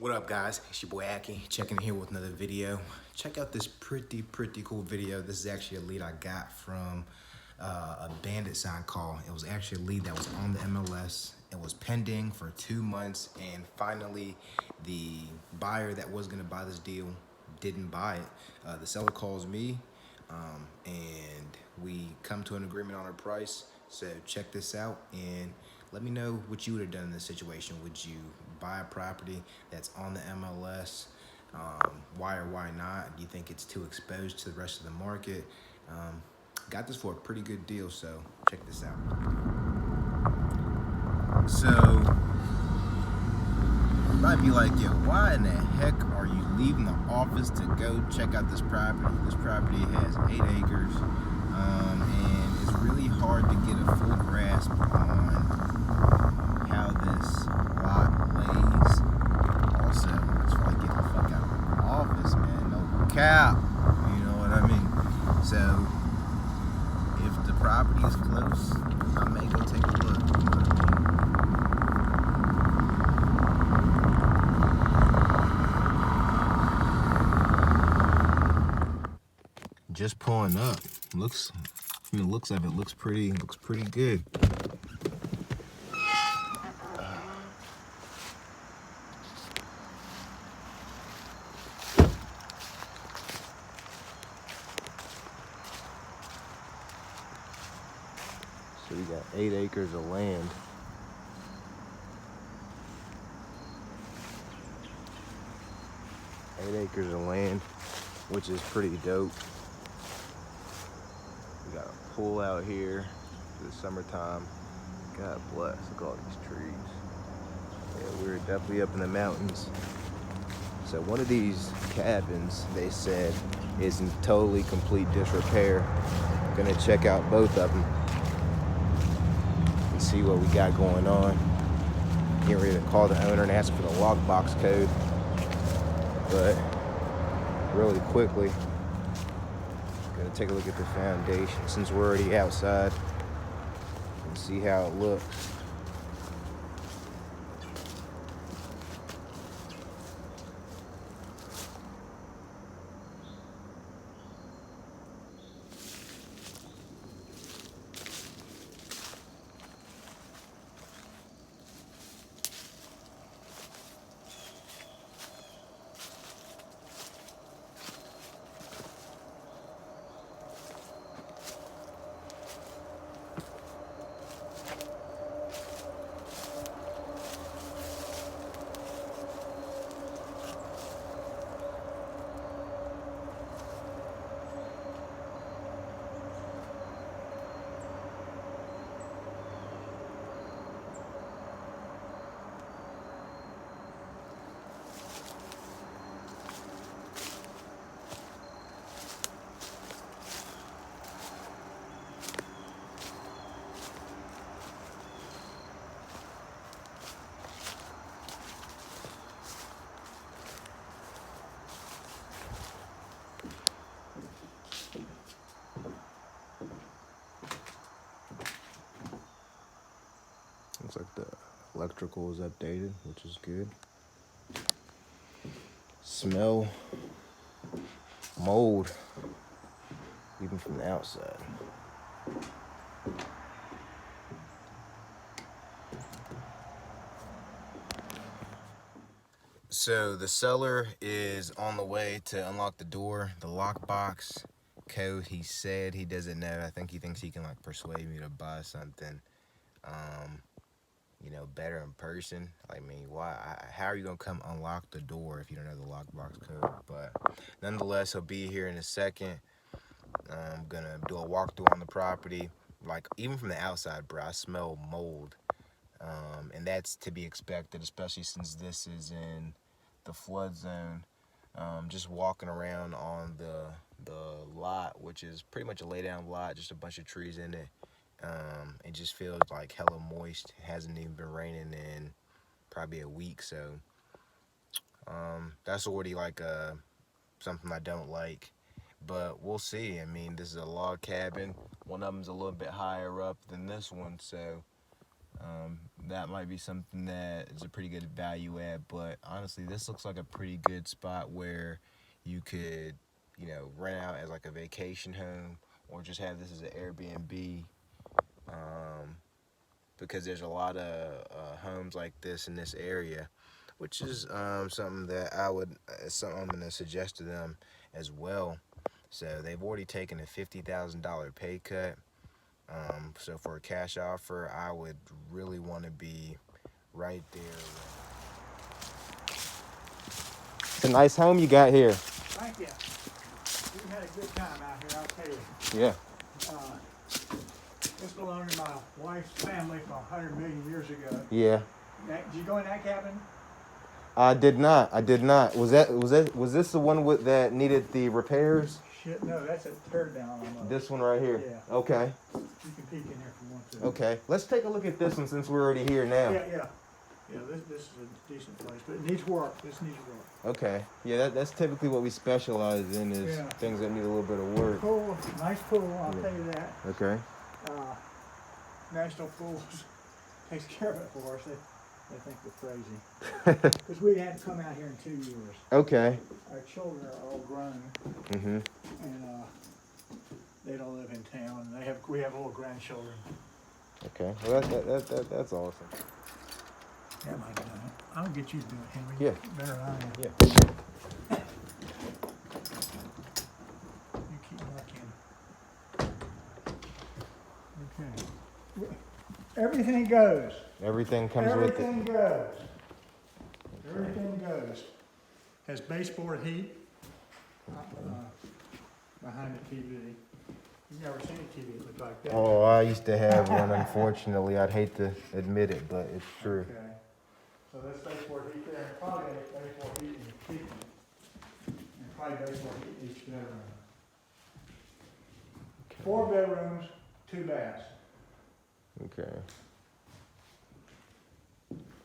What up, guys? It's your boy Akie, checking in here with another video. Check out this pretty cool video. This is actually a lead I got from a Bandit sign call. It was actually a lead that was on the MLS. It was pending for 2 months, and finally the buyer that was gonna buy this deal didn't buy it. The seller calls me, and we come to an agreement on a price. So check this out and let me know what you would have done in this situation. Would you buy a property that's on the MLS? Why or why not? Do you think it's too exposed to the rest of the market? Got this for a pretty good deal, so check this out. So you might be like, yo, why in the heck are you leaving the office to go check out this property? This property has 8 acres, and it's really hard to get a full grasp on how this lot lays. Also, it's like get the fuck out of the office, man. No cap. You know what I mean? So, if the property is close, I may go take a look. You know what I mean? Just pulling up. Looks, from the looks of it, looks pretty good. So we got 8 acres of land. Which is pretty dope. We got a pool out here for the summertime. God bless, look at all these trees. Yeah, we're definitely up in the mountains. So one of these cabins, they said, is in totally complete disrepair. I'm gonna check out both of them and see what we got going on. Getting ready to call the owner and ask for the lockbox code. But really quickly, gonna take a look at the foundation since we're already outside and see how it looks. Looks like the electrical is updated, which is good. Smell mold, even from the outside. So the seller is on the way to unlock the door. The lockbox code, he said he doesn't know. I think he thinks he can like persuade me to buy something, you know, better in person. I mean, how are you gonna come unlock the door if you don't know the lockbox code? But nonetheless, he'll be here in a second. I'm gonna do a walkthrough on the property. Like, even from the outside, bro, I smell mold. And that's to be expected, especially since this is in the flood zone. Just walking around on the lot, which is pretty much a laydown lot, just a bunch of trees in it. It just feels like hella moist. It hasn't even been raining in probably a week, so that's already like something I don't like. But we'll see. I mean, this is a log cabin. One of them's a little bit higher up than this one, so That might be something that is a pretty good value add, but honestly, this looks like a pretty good spot where you could, you know, rent out as like a vacation home or just have this as an Airbnb, because there's a lot of homes like this in this area, which is something that something I'm gonna suggest to them as well. So they've already taken a $50,000 pay cut. So for a cash offer, I would really want to be right there. It's a nice home you got here. Thank you. We had a good time out here, I'll tell you. Yeah. This belonged to my wife's family from 100 million years ago. Yeah. Did you go in that cabin? I did not. Was this the one that needed the repairs? Shit, no, that's a tear down. This one right here. Yeah. Okay. You can peek in there if you want to. Okay. Let's take a look at this one since we're already here now. Yeah. This is a decent place, but it needs work. This needs work. Okay. Yeah, that's typically what we specialize in is things that need a little bit of work. Pool, nice pool, I'll tell you that. Okay. National Pools takes care of it for us. They think we're crazy. Because we hadn't come out here in 2 years. Okay. Our children are all grown. Mm-hmm. And they don't live in town. We have little grandchildren. Okay. Well, that's awesome. That might be done. I'll get you to do it, Henry. Yeah. Better than I am. Yeah. You keep working. Okay. Everything goes. Everything comes with it. Everything goes. Everything goes. Has baseboard heat behind the TV. You've never seen a TV that looked like that. Oh, I used to have one, unfortunately. I'd hate to admit it, but it's true. Okay. So that's baseboard heat there, and probably baseboard heat in the kitchen. And probably baseboard heat in each bedroom. Okay. 4 bedrooms, 2 baths. Okay.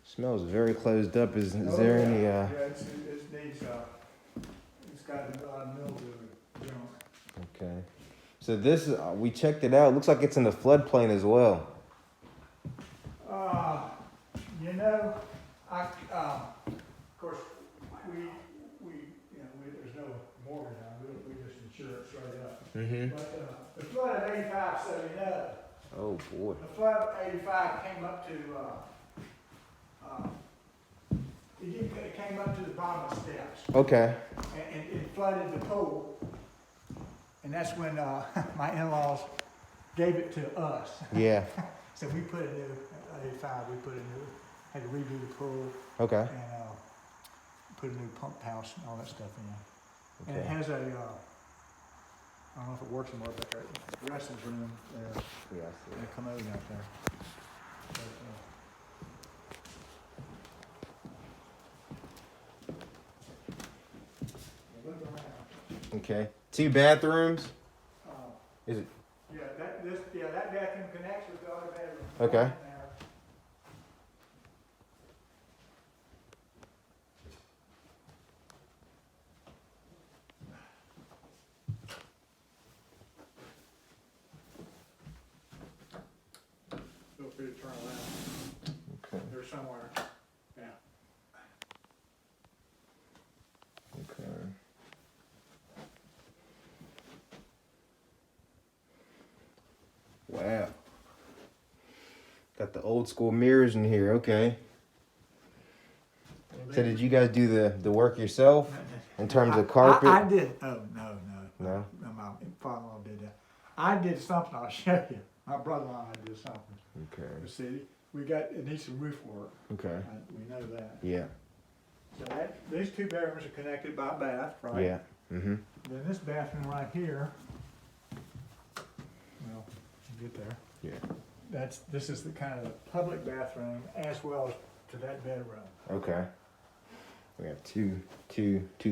Smells very closed up. Is there any? Yeah, it needs. It's got a lot of mildew junk. Okay. So this we checked it out. It looks like it's in the floodplain as well. You know, of course, there's no mortgage on it. We just insure it straight up. Mm-hmm. But the flood of '85, so you know. Oh boy. The flood of '85 came up to. It came up to the bottom of the steps. Okay. And it flooded the pool. And that's when my in-laws gave it to us. Yeah. So we put a new, had to redo the pool. Okay. And put a new pump house and all that stuff in. Okay. And it has a, I don't know if it works anymore, but a wrestling room there. Yeah. And a commode out there. But, look around. Okay. 2 bathrooms. Is it? Yeah, that bathroom connects with the other bedroom. Okay. Feel free to turn around. Okay. They're somewhere. Yeah. Okay. Wow. Got the old school mirrors in here. Okay. So did you guys do the work yourself in terms of carpet? I did. Oh, no. No? My father-in-law did that. I did something. I'll show you. My brother-in-law and I did something. Okay. See, it needs some roof work. Okay. We know that. Yeah. So these 2 bedrooms are connected by a bath, right? Yeah. Mm-hmm. Then this bathroom right here, well, you get there. Yeah. This is the kind of the public bathroom as well as to that bedroom. Okay. We got two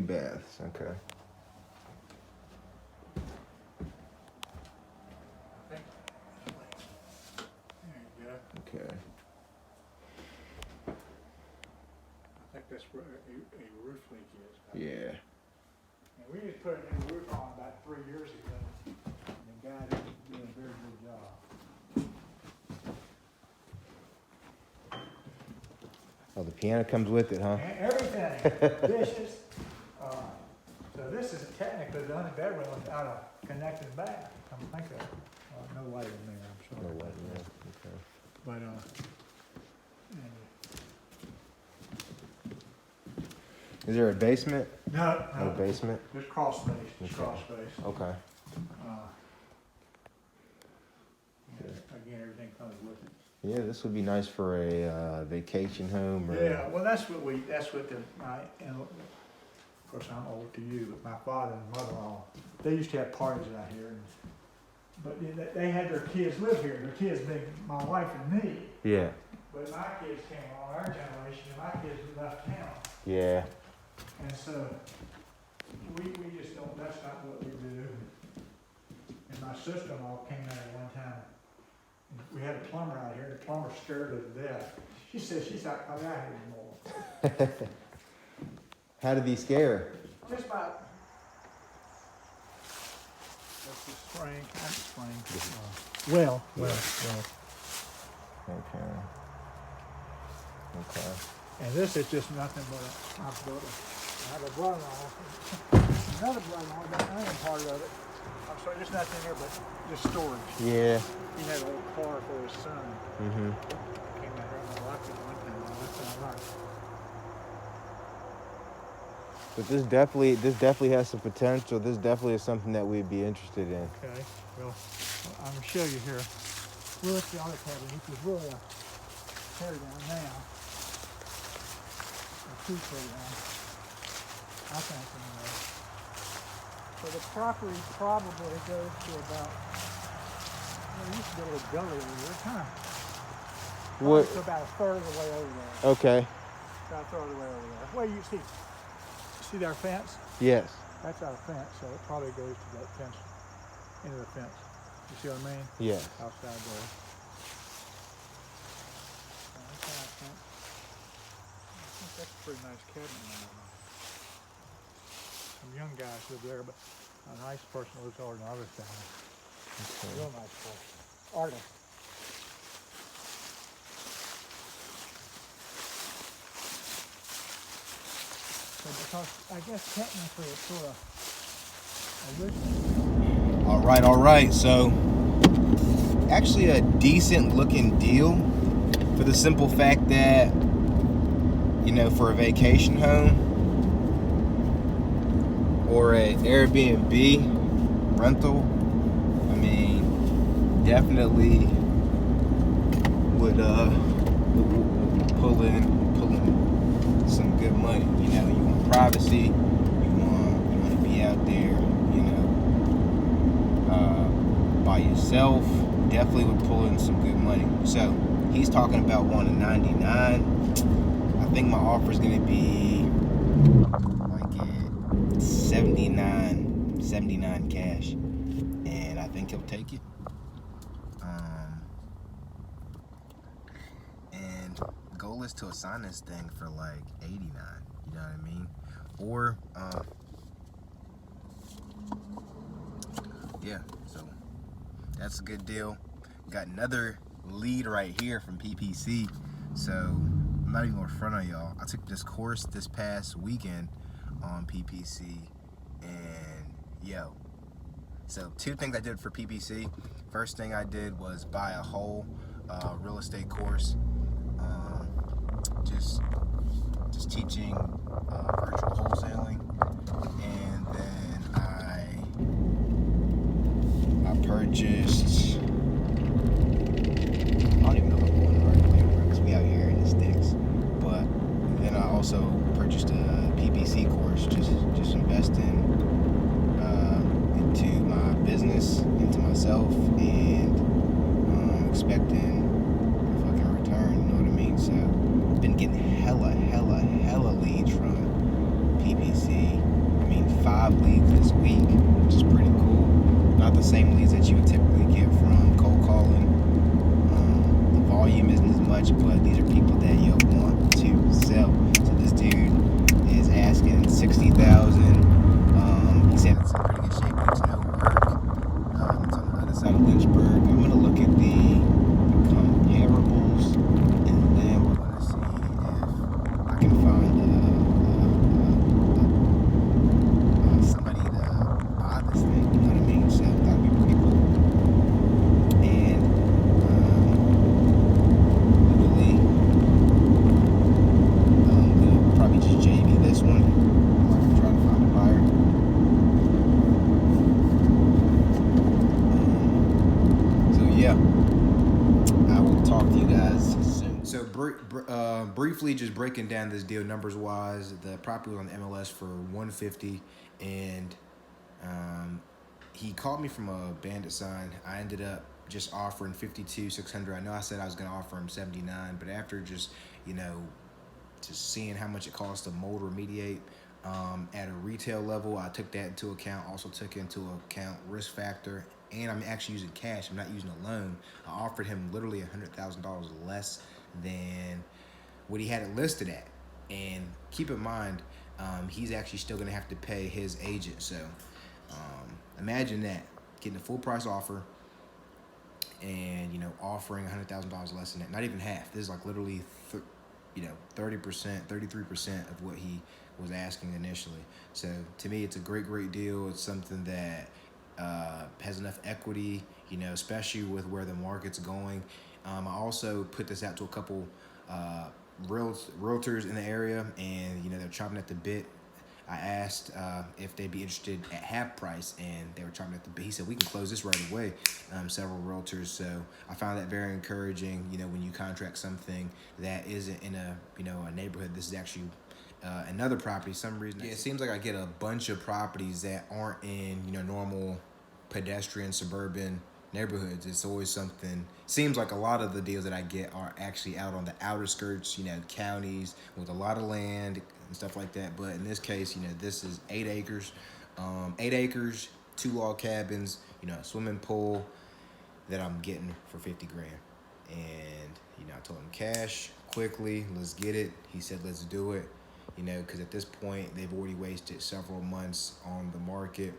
baths. Okay. There you go. Okay. I think that's where a roof leak is. Yeah. And we just put a new roof on about 3 years ago. And the guy did a very good job. Oh, the piano comes with it, huh? And everything, dishes. So this is technically the only bedroom without a connected bath. Come think of it. No light in there, I'm sorry. No light, yeah. Okay. But, Is there a basement? no, No basement? just crawl space, just Okay. crawl space. Okay. Again, everything comes with it. Yeah, this would be nice for a vacation home. Or, Yeah, well, that's what and of course, I'm old to you, but my father and mother-in-law, they used to have parties out here. But they had their kids live here, their kids being my wife and me. Yeah. But my kids came along, our generation, and my kids left town. Yeah. And so, we just don't, that's not what we do. And my sister-in-law came out at one time. We had a plumber out here, the plumber scared her to death. She said she's not coming out here anymore. How did he scare her? Just about. That's the spring, well. Okay. Okay. And this is just nothing but I have a brother-in-law, another brother-in-law, but I ain't part of it. I'm sorry, there's nothing here but just storage. Yeah. He had a little car for his son. Mm-hmm. Came out here and I liked it one time. That's what I liked. But this definitely has some potential. This definitely is something that we'd be interested in. Okay, well, I'm going to show you here. We're at the other cabin, which is really a tear down now. A two tear down. I think anyway. So the property probably goes to about, there used to be a little gully over here, huh? What? It's about a third of the way over there. Okay. About a third of the way over there. Well, you see our fence? Yes. That's our fence, so it probably goes to that fence, into the fence. You see what I mean? Yes. Outside there. That's our fence. I think that's a pretty nice cabin now. Some young guys live there, but a nice person lives over on the other side. Okay. Real nice person. Artist. Because I guess technically it's sort of original. All right. So, actually a decent looking deal for the simple fact that, for a vacation home or an Airbnb rental, I mean, definitely would pull in some good money. You want privacy, you want to be out there, by yourself. Definitely would pull in some good money. So he's talking about one in 99. I think my offer is gonna be like at 79 cash, and I think he'll take it. And the goal is to assign this thing for like 89. You know what I mean? Or yeah. So that's a good deal. Got another lead right here from PPC. So I'm not even gonna front on y'all. I took this course this past weekend on PPC, and so two things I did for PPC. First thing I did was buy a whole real estate course, just teaching virtual wholesaling, and then I purchased, I don't even know if I'm going the right way because we out here in the sticks, but then I also purchased a PPC course, just investing into my business, into myself, and expecting a fucking return, you know what I mean? So I've been getting hella leads from PPC. I mean, 5 leads this week, which is pretty cool. Not the same leads that you would typically get from cold calling. The volume isn't as much, but these are people that you want to sell. So this dude is asking 60,000. He said it's in pretty good shape. There's no work. It's on the other side of Lynchburg. I'm gonna look at the comparables, and then we're gonna see if soon. So briefly, just breaking down this deal numbers wise, the property was on the MLS for 150, and he called me from a Bandit sign. I ended up just offering 52,600. I know I said I was gonna offer him 79, but after just just seeing how much it costs to mold remediate at a retail level, I took that into account. Also took into account risk factor, and I'm actually using cash. I'm not using a loan. I offered him literally $100,000 less than what he had it listed at. And keep in mind, he's actually still gonna have to pay his agent. So imagine that, getting a full price offer and offering $100,000 less than that. Not even half. This is like literally 30%, 33% of what he was asking initially. So to me, it's a great deal. It's something that has enough equity, especially with where the market's going. I also put this out to a couple realtors in the area, and they're chopping at the bit. I asked if they'd be interested at half price, and they were chopping at the bit. He said we can close this right away. Several realtors, so I found that very encouraging. When you contract something that isn't in a a neighborhood. This is actually another property. Some reason, it seems like I get a bunch of properties that aren't in normal pedestrian suburban neighborhoods. It's always something. Seems like a lot of the deals that I get are actually out on the outer skirts, counties with a lot of land and stuff like that. But in this case, this is 8 acres, 8 acres, 2 log cabins, a swimming pool that I'm getting for 50 grand. And I told him cash quickly, let's get it. He said let's do it. Because at this point they've already wasted several months on the market,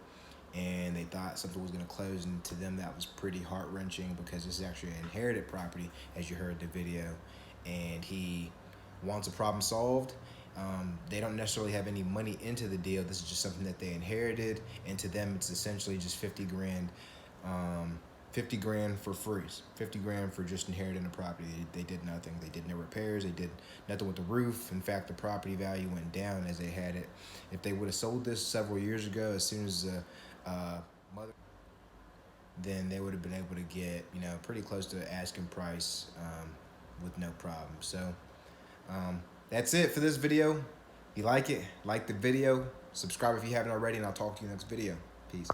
and they thought something was going to close, and to them that was pretty heart-wrenching because this is actually an inherited property, as you heard in the video, and he wants a problem solved. They don't necessarily have any money into the deal. This is just something that they inherited, and to them it's essentially just 50 grand. 50 grand for free, 50 grand for just inheriting the property. They did nothing. They did no repairs. They did nothing with the roof. In fact, the property value went down as they had it. If they would have sold this several years ago, as soon as the mother, then they would have been able to get pretty close to asking price with no problem. So that's it for this video. If you like it, like the video, subscribe if you haven't already, and I'll talk to you next video. Peace.